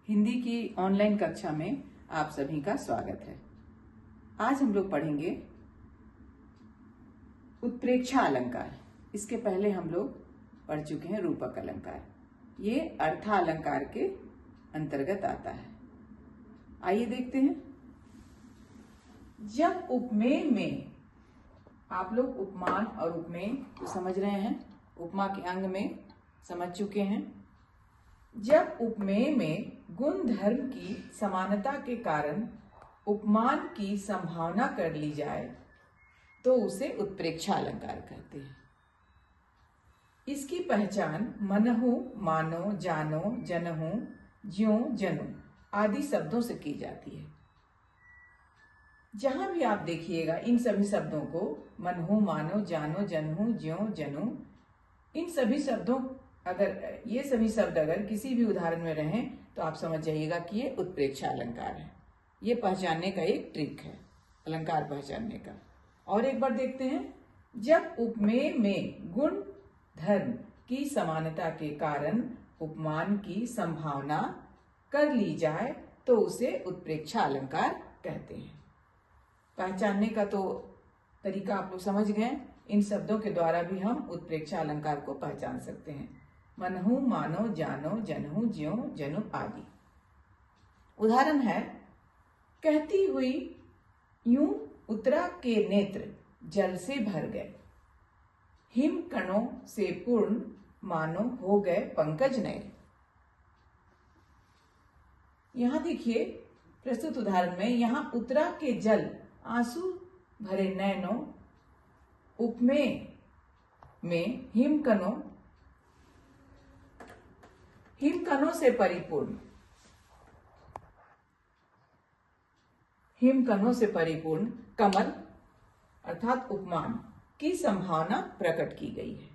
हिंदी की ऑनलाइन कक्षा में आप सभी का स्वागत है। आज हम लोग पढ़ेंगे उत्प्रेक्षा अलंकार। इसके पहले हम लोग पढ़ चुके हैं रूपक अलंकार। ये अर्थालंकार के अंतर्गत आता है। आइए देखते हैं। जब उपमेय में, आप लोग उपमान और उपमेय तो समझ रहे हैं, उपमा के अंग में समझ चुके हैं। जब उपमेय में गुण धर्म की समानता के कारण उपमान की संभावना कर ली जाए तो उसे उत्प्रेक्षा अलंकार कहते हैं। इसकी पहचान मनहु, मानो, जानो, जनहु, ज्यों, जनु आदि शब्दों से की जाती है। जहां भी आप देखिएगा इन सभी शब्दों को, मनहु, मानो, जानो, जनहु, ज्यों, जनु, इन सभी शब्दों ये सभी शब्द अगर किसी भी उदाहरण में रहें तो आप समझ जाइएगा कि ये उत्प्रेक्षा अलंकार है। ये पहचानने का एक ट्रिक है, अलंकार पहचानने का। और एक बार देखते हैं। जब उपमेय में गुण धर्म की समानता के कारण उपमान की संभावना कर ली जाए तो उसे उत्प्रेक्षा अलंकार कहते हैं। पहचानने का तो तरीका आप लोग समझ गए। इन शब्दों के द्वारा भी हम उत्प्रेक्षा अलंकार को पहचान सकते हैं। मनहु, मानो, जानो, जनहु, ज्यों, जनु आदि। उदाहरण है, कहती हुई यूं उत्तरा के नेत्र जल से भर गए, हिम कणों से पूर्ण मानो हो गए पंकज नए। यहां देखिए प्रस्तुत उदाहरण में, यहां उत्तरा के जल आंसू भरे नयनों, उपमेय में हिमकणों से परिपूर्ण कमल अर्थात उपमान की संभावना प्रकट की गई है।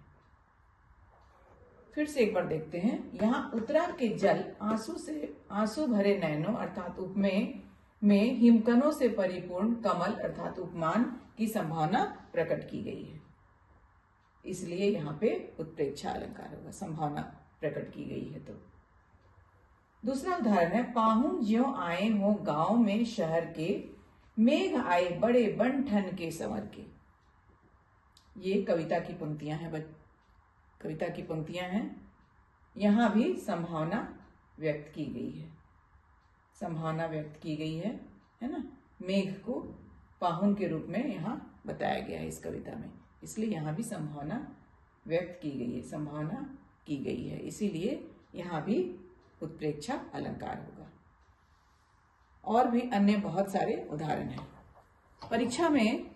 फिर से एक बार देखते हैं। यहां उत्तरा के जल आंसू भरे नयनों अर्थात उपमेय में हिमकणों से परिपूर्ण कमल अर्थात उपमान की संभावना प्रकट की गई है, इसलिए यहाँ पे उत्प्रेक्षा अलंकार होगा, संभावना प्रकट की गई है। तो दूसरा उदाहरण है, पाहुन ज्यों आए हो गांव में शहर के, मेघ आए बड़े बन ठन के संवर के। ये कविता की पंक्तियां हैं। यहां भी संभावना व्यक्त की गई है ना। मेघ को पाहुन के रूप में यहाँ बताया गया है इस कविता में, इसलिए यहाँ भी संभावना व्यक्त की गई है, इसीलिए यहाँ भी उत्प्रेक्षा अलंकार होगा। और भी अन्य बहुत सारे उदाहरण हैं। परीक्षा में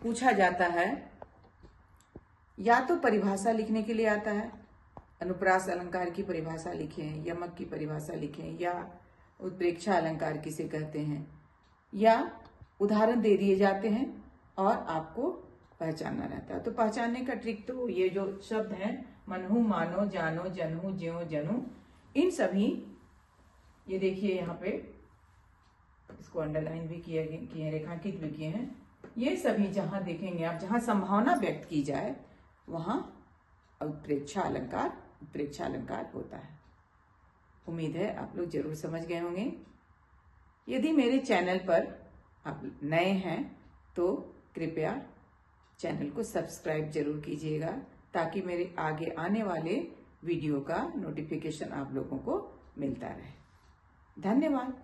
पूछा जाता है, या तो परिभाषा लिखने के लिए आता है, अनुप्रास अलंकार की परिभाषा लिखें, यमक की परिभाषा लिखें, या उत्प्रेक्षा अलंकार किसे कहते हैं, या उदाहरण दे दिए जाते हैं और आपको पहचानना रहता है। तो पहचानने का ट्रिक तो ये जो शब्द हैं, मनहु, मानो, जानो, जनहु, ज्यों, जनु, इन सभी, ये देखिए यहाँ पे इसको अंडरलाइन भी किए हैं, रेखांकित भी किए हैं। ये सभी जहां देखेंगे आप, जहां संभावना व्यक्त की जाए वहां उत्प्रेक्षा अलंकार होता है। उम्मीद है आप लोग जरूर समझ गए होंगे। यदि मेरे चैनल पर आप नए हैं तो कृपया चैनल को सब्सक्राइब जरूर कीजिएगा, ताकि मेरे आगे आने वाले वीडियो का नोटिफिकेशन आप लोगों को मिलता रहे। धन्यवाद।